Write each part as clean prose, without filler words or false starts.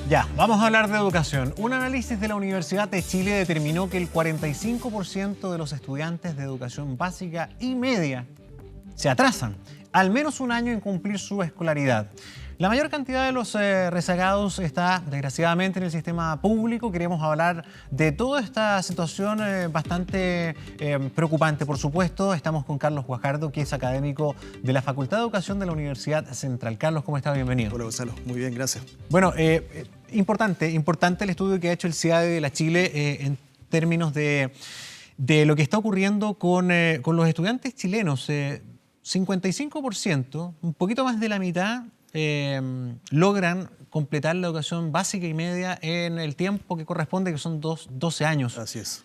Ya, vamos a hablar de educación. Un análisis de la Universidad de Chile determinó que el 45% de los estudiantes de educación básica y media se atrasan al menos un año en cumplir su escolaridad. La mayor cantidad de los rezagados está, desgraciadamente, en el sistema público. Queremos hablar de toda esta situación bastante preocupante. Por supuesto, estamos con Carlos Guajardo, que es académico de la Facultad de Educación de la Universidad Central. Carlos, ¿cómo está? Bienvenido. Hola, Gonzalo. Muy bien, gracias. Bueno, importante el estudio que ha hecho el CIADE de la Chile en términos de lo que está ocurriendo con los estudiantes chilenos. 55%, un poquito más de la mitad, logran completar la educación básica y media en el tiempo que corresponde, que son 12 años. Así es.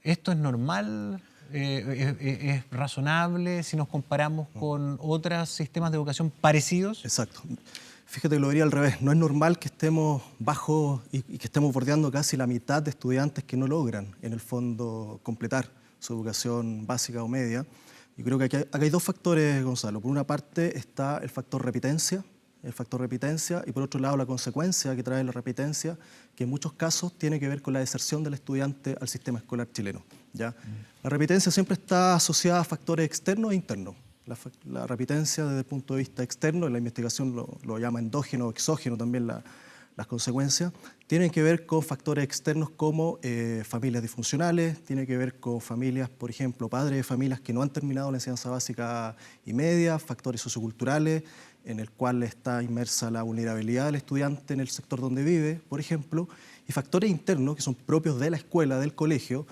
¿Esto es normal? ¿Es razonable si nos comparamos con otros sistemas de educación parecidos? Exacto. Fíjate que lo diría al revés. No es normal que estemos bajo y que estemos bordeando casi la mitad de estudiantes que no logran, en el fondo, completar su educación básica o media. Yo creo que acá hay dos factores, Gonzalo. Por una parte está el factor repitencia, y por otro lado la consecuencia que trae la repitencia, que en muchos casos tiene que ver con la deserción del estudiante al sistema escolar chileno, ¿ya? La repitencia siempre está asociada a factores externos e internos. La repitencia desde el punto de vista externo, en la investigación lo llama endógeno o exógeno también las consecuencias, tienen que ver con factores externos como familias disfuncionales, tiene que ver con familias, por ejemplo, padres de familias que no han terminado la enseñanza básica y media, factores socioculturales, en el cual está inmersa la vulnerabilidad del estudiante en el sector donde vive, por ejemplo, y factores internos que son propios de la escuela, del colegio,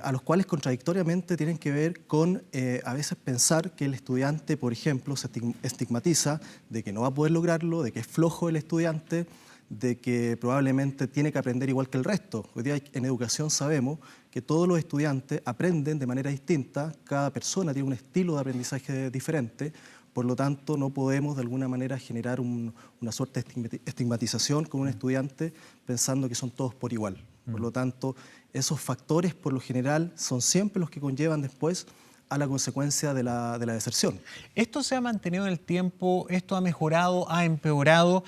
a los cuales contradictoriamente tienen que ver con a veces pensar que el estudiante, por ejemplo, se estigmatiza de que no va a poder lograrlo, de que es flojo el estudiante, de que probablemente tiene que aprender igual que el resto. Hoy día en educación sabemos que todos los estudiantes aprenden de manera distinta, cada persona tiene un estilo de aprendizaje diferente, por lo tanto no podemos de alguna manera generar una suerte de estigmatización con un estudiante pensando que son todos por igual. Por lo tanto, esos factores por lo general son siempre los que conllevan después a la consecuencia de la deserción. ¿Esto se ha mantenido en el tiempo? ¿Esto ha mejorado? ¿Ha empeorado?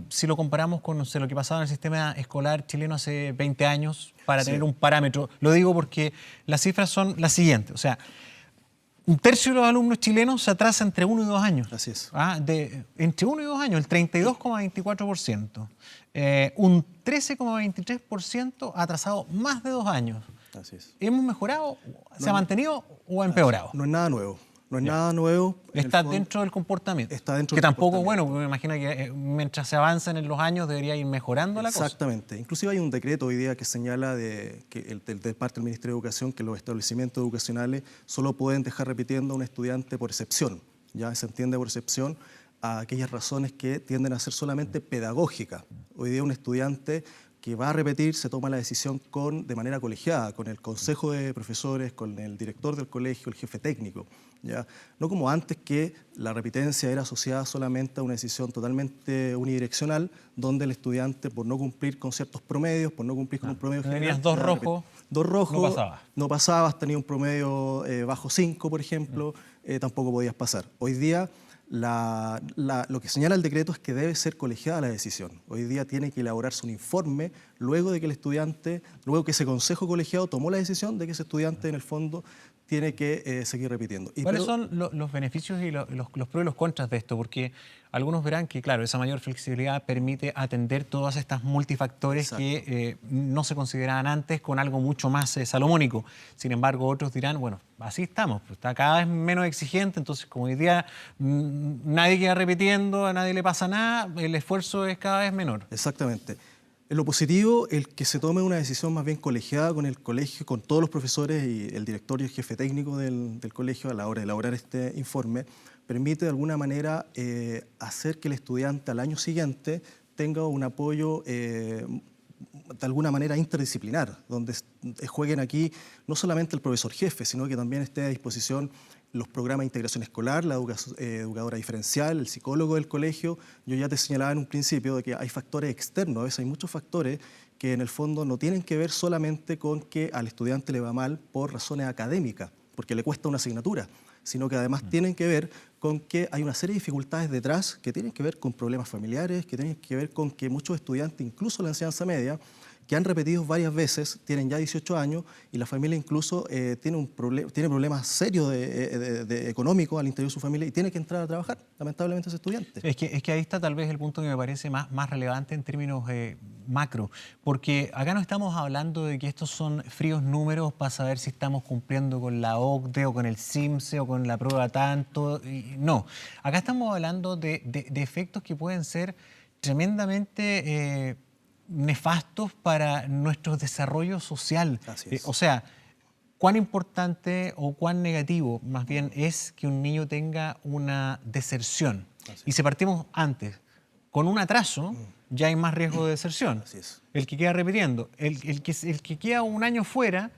Si lo comparamos con, no sé, lo que pasaba en el sistema escolar chileno hace 20 años, para tener un parámetro. Lo digo porque las cifras son las siguientes. O sea, un tercio de los alumnos chilenos se atrasa entre 1 y 2 años. Así es. Entre 1 y 2 años, el 32,24%. Un 13,23% atrasado más de 2 años. Así es. ¿Hemos mejorado? ¿Se ha mantenido o ha empeorado? No es nada nuevo. No es nada nuevo. Está dentro del comportamiento. Está dentro que del tampoco es comportamiento. bueno, porque me imagino que mientras se avanzan en los años debería ir mejorando la cosa. Exactamente. Inclusive hay un decreto hoy día que señala de parte del Ministerio de Educación que los establecimientos educacionales solo pueden dejar repitiendo a un estudiante por excepción. Ya se entiende por excepción a aquellas razones que tienden a ser solamente pedagógicas. Hoy día un estudiante que va a repetir se toma la decisión de manera colegiada, con el consejo de profesores, con el director del colegio, el jefe técnico, ¿ya? No como antes, que la repitencia era asociada solamente a una decisión totalmente unidireccional, donde el estudiante, por no cumplir con ciertos promedios, por no cumplir con un promedio general... Tenías dos rojos, no pasabas, tenías un promedio bajo 5, por ejemplo, tampoco podías pasar. Hoy día lo que señala el decreto es que debe ser colegiada la decisión. Hoy día tiene que elaborarse un informe luego de que luego que ese consejo colegiado tomó la decisión de que ese estudiante en el fondo tiene que seguir repitiendo. ¿Cuáles son los beneficios y los pros y los contras de esto? Porque algunos verán que, claro, esa mayor flexibilidad permite atender todas estas multifactores que no se consideraban antes, con algo mucho más salomónico. Sin embargo, otros dirán, bueno, así estamos, pues está cada vez menos exigente, entonces como hoy día nadie queda repitiendo, a nadie le pasa nada, el esfuerzo es cada vez menor. Exactamente. En lo positivo, el que se tome una decisión más bien colegiada con el colegio, con todos los profesores y el directorio y el jefe técnico del colegio a la hora de elaborar este informe, permite de alguna manera hacer que el estudiante al año siguiente tenga un apoyo de alguna manera interdisciplinar, donde jueguen aquí no solamente el profesor jefe, sino que también esté a disposición los programas de integración escolar, la educadora diferencial, el psicólogo del colegio. Yo ya te señalaba en un principio de que hay factores externos, a veces hay muchos factores que en el fondo no tienen que ver solamente con que al estudiante le va mal por razones académicas, porque le cuesta una asignatura, sino que además tienen que ver con que hay una serie de dificultades detrás que tienen que ver con problemas familiares, que tienen que ver con que muchos estudiantes, incluso la enseñanza media, que han repetido varias veces, tienen ya 18 años y la familia incluso tiene problemas serios económicos al interior de su familia y tiene que entrar a trabajar, lamentablemente, ese estudiante. Es que ahí está tal vez el punto que me parece más relevante en términos macro, porque acá no estamos hablando de que estos son fríos números para saber si estamos cumpliendo con la OCDE o con el CIMSE o con la prueba tanto. No, acá estamos hablando de efectos que pueden ser tremendamente nefastos para nuestro desarrollo social. Así es. O sea, ¿cuán importante o cuán negativo más bien es que un niño tenga una deserción? Y si partimos antes, con un atraso ya hay más riesgo de deserción. Así es. El que queda repitiendo. El que queda un año fuera,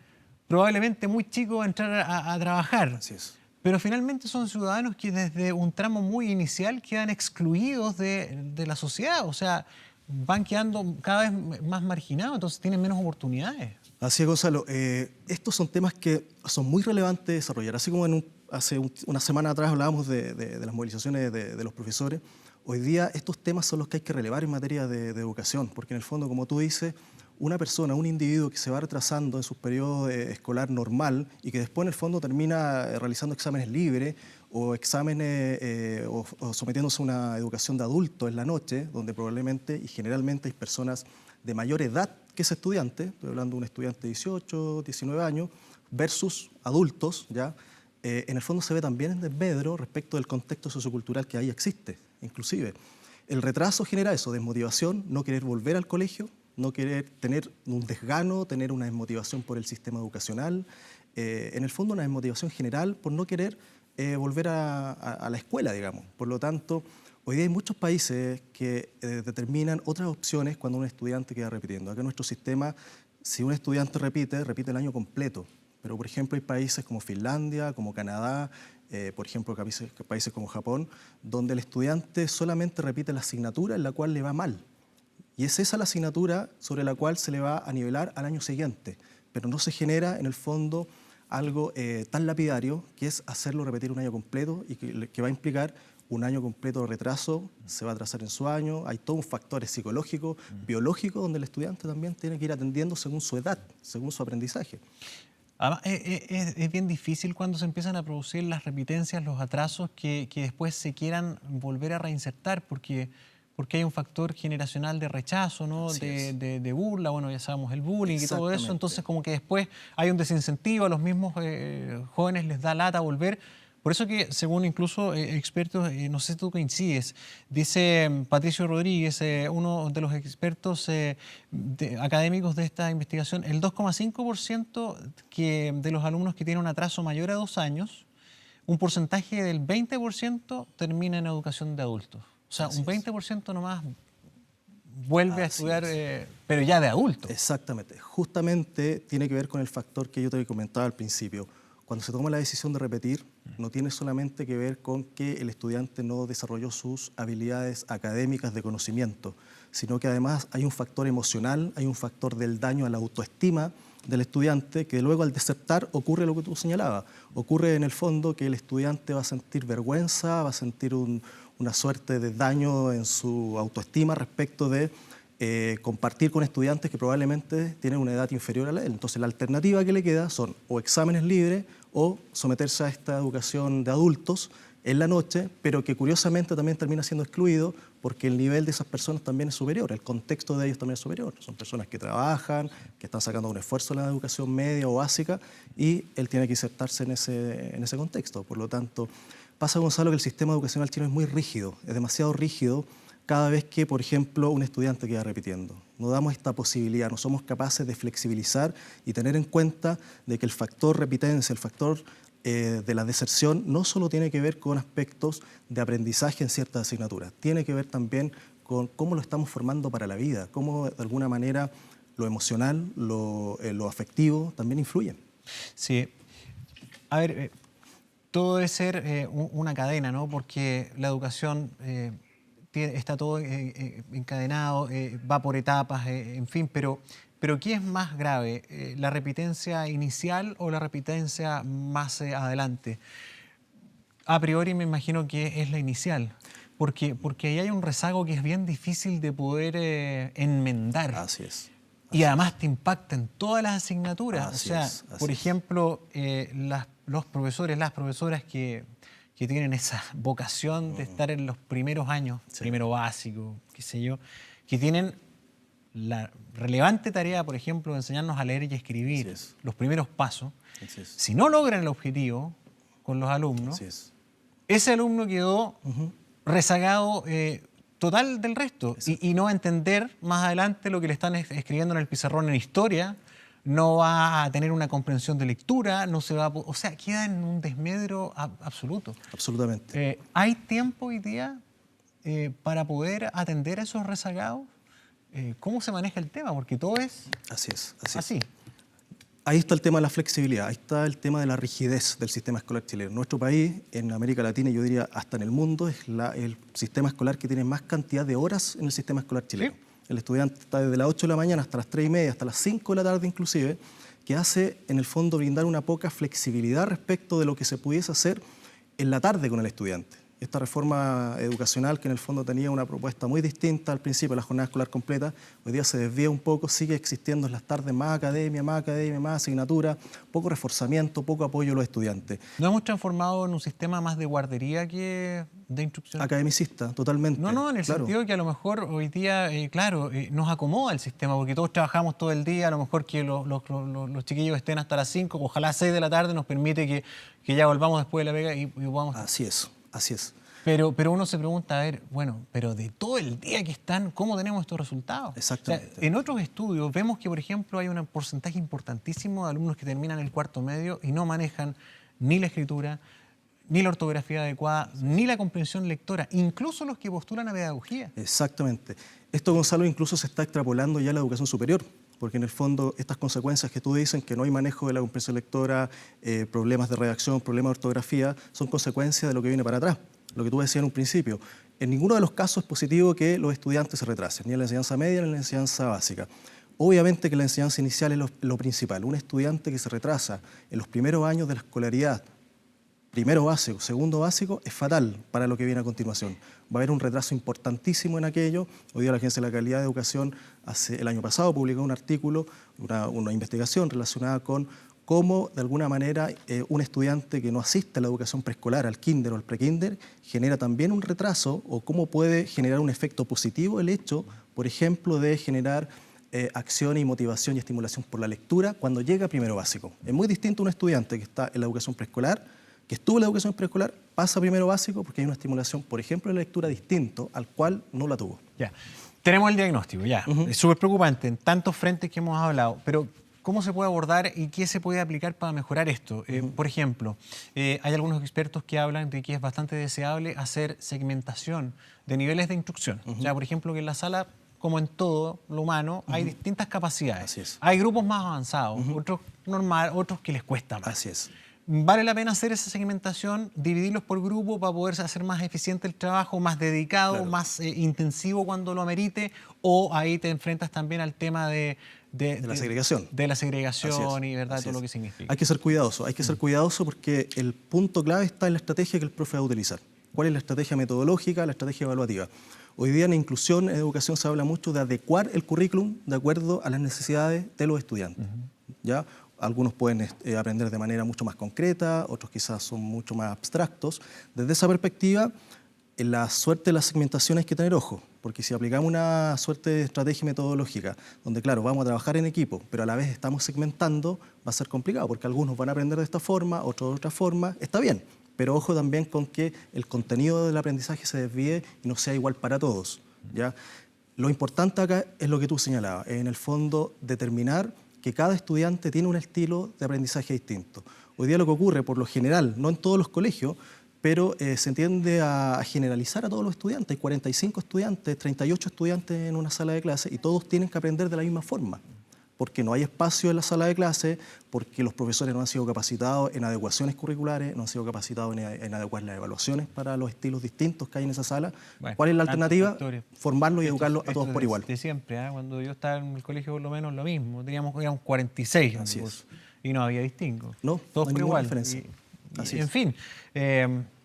probablemente muy chico va a entrar a trabajar. Así es. Pero finalmente son ciudadanos que desde un tramo muy inicial quedan excluidos de la sociedad. O sea, van quedando cada vez más marginados, entonces tienen menos oportunidades. Así es, Gonzalo. Estos son temas que son muy relevantes de desarrollar. Así como hace una semana atrás hablábamos de las movilizaciones de los profesores, hoy día estos temas son los que hay que relevar en materia de educación, porque en el fondo, como tú dices, una persona, un individuo que se va retrasando en su periodo escolar normal y que después en el fondo termina realizando exámenes libres o exámenes o sometiéndose a una educación de adulto en la noche, donde probablemente y generalmente hay personas de mayor edad que ese estudiante, estoy hablando de un estudiante de 18, 19 años, versus adultos, ¿ya? En el fondo se ve también en desmedro respecto del contexto sociocultural que ahí existe, inclusive. El retraso genera eso, desmotivación, no querer volver al colegio, no querer tener un desgano, tener una desmotivación por el sistema educacional, en el fondo una desmotivación general por no querer volver a la escuela, digamos. Por lo tanto, hoy día hay muchos países que determinan otras opciones cuando un estudiante queda repitiendo. Acá en nuestro sistema, si un estudiante repite el año completo. Pero, por ejemplo, hay países como Finlandia, como Canadá, por ejemplo, países como Japón, donde el estudiante solamente repite la asignatura en la cual le va mal. Y es esa la asignatura sobre la cual se le va a nivelar al año siguiente. Pero no se genera, en el fondo, algo tan lapidario, que es hacerlo repetir un año completo y que va a implicar un año completo de retraso, se va a atrasar en su año, hay todos factores psicológicos, biológicos, donde el estudiante también tiene que ir atendiendo según su edad, según su aprendizaje. Además, es bien difícil cuando se empiezan a producir las repitencias, los atrasos, que después se quieran volver a reinsertar, porque hay un factor generacional de rechazo, ¿no? De burla, bueno, ya sabemos, el bullying y todo eso, entonces como que después hay un desincentivo, a los mismos jóvenes les da lata volver. Por eso que, según incluso expertos, no sé si tú coincides, dice Patricio Rodríguez, uno de los expertos académicos de esta investigación, el 2,5% de los alumnos que tienen un atraso mayor a 2 años, un porcentaje del 20% termina en educación de adultos. O sea, un 20% nomás vuelve a estudiar, pero ya de adulto. Exactamente. Justamente tiene que ver con el factor que yo te comentaba al principio. Cuando se toma la decisión de repetir, no tiene solamente que ver con que el estudiante no desarrolló sus habilidades académicas de conocimiento, sino que además hay un factor emocional, hay un factor del daño a la autoestima del estudiante, que luego al desertar ocurre lo que tú señalabas. Ocurre en el fondo que el estudiante va a sentir vergüenza, va a sentir una suerte de daño en su autoestima respecto de compartir con estudiantes que probablemente tienen una edad inferior a la de él. Entonces la alternativa que le queda son o exámenes libres o someterse a esta educación de adultos en la noche, pero que curiosamente también termina siendo excluido porque el nivel de esas personas también es superior, el contexto de ellos también es superior. Son personas que trabajan, que están sacando un esfuerzo en la educación media o básica y él tiene que insertarse en ese contexto. Por lo tanto, pasa, Gonzalo, que el sistema educacional chino es muy rígido, es demasiado rígido cada vez que, por ejemplo, un estudiante queda repitiendo. No damos esta posibilidad, no somos capaces de flexibilizar y tener en cuenta de que el factor repitencia, el factor de la deserción, no solo tiene que ver con aspectos de aprendizaje en ciertas asignaturas, tiene que ver también con cómo lo estamos formando para la vida, cómo de alguna manera lo emocional, lo afectivo también influyen. Sí. A ver, todo debe ser una cadena, ¿no? Porque la educación está todo encadenado, va por etapas, en fin, pero ¿qué es más grave? ¿La repitencia inicial o la repitencia más adelante? A priori me imagino que es la inicial, porque ahí hay un rezago que es bien difícil de poder enmendar. Así es. Y además te impacta en todas las asignaturas. Así O sea, es, así por es. ejemplo, los profesores, las profesoras que tienen esa vocación de estar en los primeros años, Sí. primero básico, qué sé yo, que tienen la relevante tarea, por ejemplo, de enseñarnos a leer y escribir, Así es. los primeros pasos. Así es. Si no logran el objetivo con los alumnos, Así es. ese alumno quedó rezagado total del resto y no va a entender más adelante lo que le están escribiendo en el pizarrón en historia, no va a tener una comprensión de lectura, no se va a, o sea, queda en un desmedro absoluto. Absolutamente. ¿Hay tiempo hoy día para poder atender a esos rezagados? ¿Cómo se maneja el tema? Porque todo es Así es. Así es. así. Ahí está el tema de la flexibilidad, ahí está el tema de la rigidez del sistema escolar chileno. Nuestro país, en América Latina, yo diría hasta en el mundo, es el sistema escolar que tiene más cantidad de horas en el sistema escolar chileno. ¿Sí? El estudiante está desde las 8 de la mañana hasta las 3:30, hasta las 5 de la tarde inclusive, que hace en el fondo brindar una poca flexibilidad respecto de lo que se pudiese hacer en la tarde con el estudiante. Esta reforma educacional, que en el fondo tenía una propuesta muy distinta al principio, la jornada escolar completa, hoy día se desvía un poco, sigue existiendo en las tardes más academia, más asignatura, poco reforzamiento, poco apoyo a los estudiantes. ¿Nos hemos transformado en un sistema más de guardería que de instrucción? Academicista, totalmente. No, en el claro. sentido que a lo mejor hoy día, nos acomoda el sistema, porque todos trabajamos todo el día, a lo mejor que los chiquillos estén hasta las 5, ojalá a 6 de la tarde, nos permite que ya volvamos después de la pega y podamos... Así es, así es. Pero uno se pregunta, a ver, bueno, pero de todo el día que están, ¿cómo tenemos estos resultados? Exactamente. O sea, en otros estudios vemos que, por ejemplo, hay un porcentaje importantísimo de alumnos que terminan el cuarto medio y no manejan ni la escritura, ni la ortografía adecuada, ni la comprensión lectora, incluso los que postulan a pedagogía. Exactamente. Esto, Gonzalo, incluso se está extrapolando ya a la educación superior, porque en el fondo estas consecuencias que tú dices, que no hay manejo de la comprensión lectora, problemas de redacción, problemas de ortografía, son consecuencias de lo que viene para atrás. Lo que tú decías en un principio, en ninguno de los casos es positivo que los estudiantes se retrasen, ni en la enseñanza media ni en la enseñanza básica. Obviamente que la enseñanza inicial es lo principal. Un estudiante que se retrasa en los primeros años de la escolaridad, primero básico, segundo básico, es fatal para lo que viene a continuación. Va a haber un retraso importantísimo en aquello. Hoy día la Agencia de la Calidad de Educación, el año pasado, publicó un artículo, una investigación relacionada con cómo, de alguna manera, un estudiante que no asiste a la educación preescolar, al kinder o al prekinder, genera también un retraso, o cómo puede generar un efecto positivo el hecho, por ejemplo, de generar acción y motivación y estimulación por la lectura cuando llega a primero básico. Es muy distinto a un estudiante que está en la educación preescolar, que estuvo en la educación preescolar, pasa a primero básico porque hay una estimulación, por ejemplo, de la lectura distinto al cual no la tuvo. Ya. Tenemos el diagnóstico, ya. Es súper preocupante en tantos frentes que hemos hablado, pero ¿cómo se puede abordar y qué se puede aplicar para mejorar esto? Por ejemplo, hay algunos expertos que hablan de que es bastante deseable hacer segmentación de niveles de instrucción. O sea, por ejemplo, que en la sala, como en todo lo humano, hay distintas capacidades. Así es. Hay grupos más avanzados, otros normal, otros que les cuesta más. Así es. ¿Vale la pena hacer esa segmentación, dividirlos por grupo para poder hacer más eficiente el trabajo, más dedicado, Claro. más intensivo cuando lo amerite? ¿O ahí te enfrentas también al tema de la segregación? De la segregación y ¿verdad? Así todo es. lo que significa. Hay que ser cuidadoso porque el punto clave está en la estrategia que el profe va a utilizar. ¿Cuál es la estrategia metodológica, la estrategia evaluativa? Hoy día en inclusión, en educación, se habla mucho de adecuar el currículum de acuerdo a las necesidades de los estudiantes. ¿Ya? Algunos pueden aprender de manera mucho más concreta, otros quizás son mucho más abstractos. Desde esa perspectiva, en la suerte de la segmentación hay que tener ojo, porque si aplicamos una suerte de estrategia metodológica, donde claro, vamos a trabajar en equipo, pero a la vez estamos segmentando, va a ser complicado, porque algunos van a aprender de esta forma, otros de otra forma, está bien, pero ojo también con que el contenido del aprendizaje se desvíe y no sea igual para todos, ¿ya? Lo importante acá es lo que tú señalabas, en el fondo determinar que cada estudiante tiene un estilo de aprendizaje distinto. Hoy día lo que ocurre, por lo general, no en todos los colegios, pero se tiende a generalizar a todos los estudiantes. Hay 45 estudiantes, 38 estudiantes en una sala de clase y todos tienen que aprender de la misma forma, porque no hay espacio en la sala de clase, porque los profesores no han sido capacitados en adecuaciones curriculares, no han sido capacitados en adecuar las evaluaciones para los estilos distintos que hay en esa sala. Bueno, ¿cuál es la alternativa? Formarlos y educarlos a Esto todos por igual. De siempre, cuando yo estaba en el colegio por lo menos lo mismo, éramos 46 Así es. y no había distingo. No, todos no hay por ninguna igual. diferencia. Así es. En fin,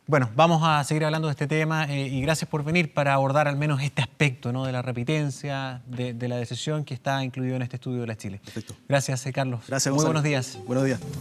Bueno, vamos a seguir hablando de este tema y gracias por venir para abordar al menos este aspecto, ¿no?, de la repitencia, de la decisión que está incluido en este estudio de la Chile. Perfecto. Gracias, Carlos. Gracias, Muy Gonzalo. buenos días. Buenos días.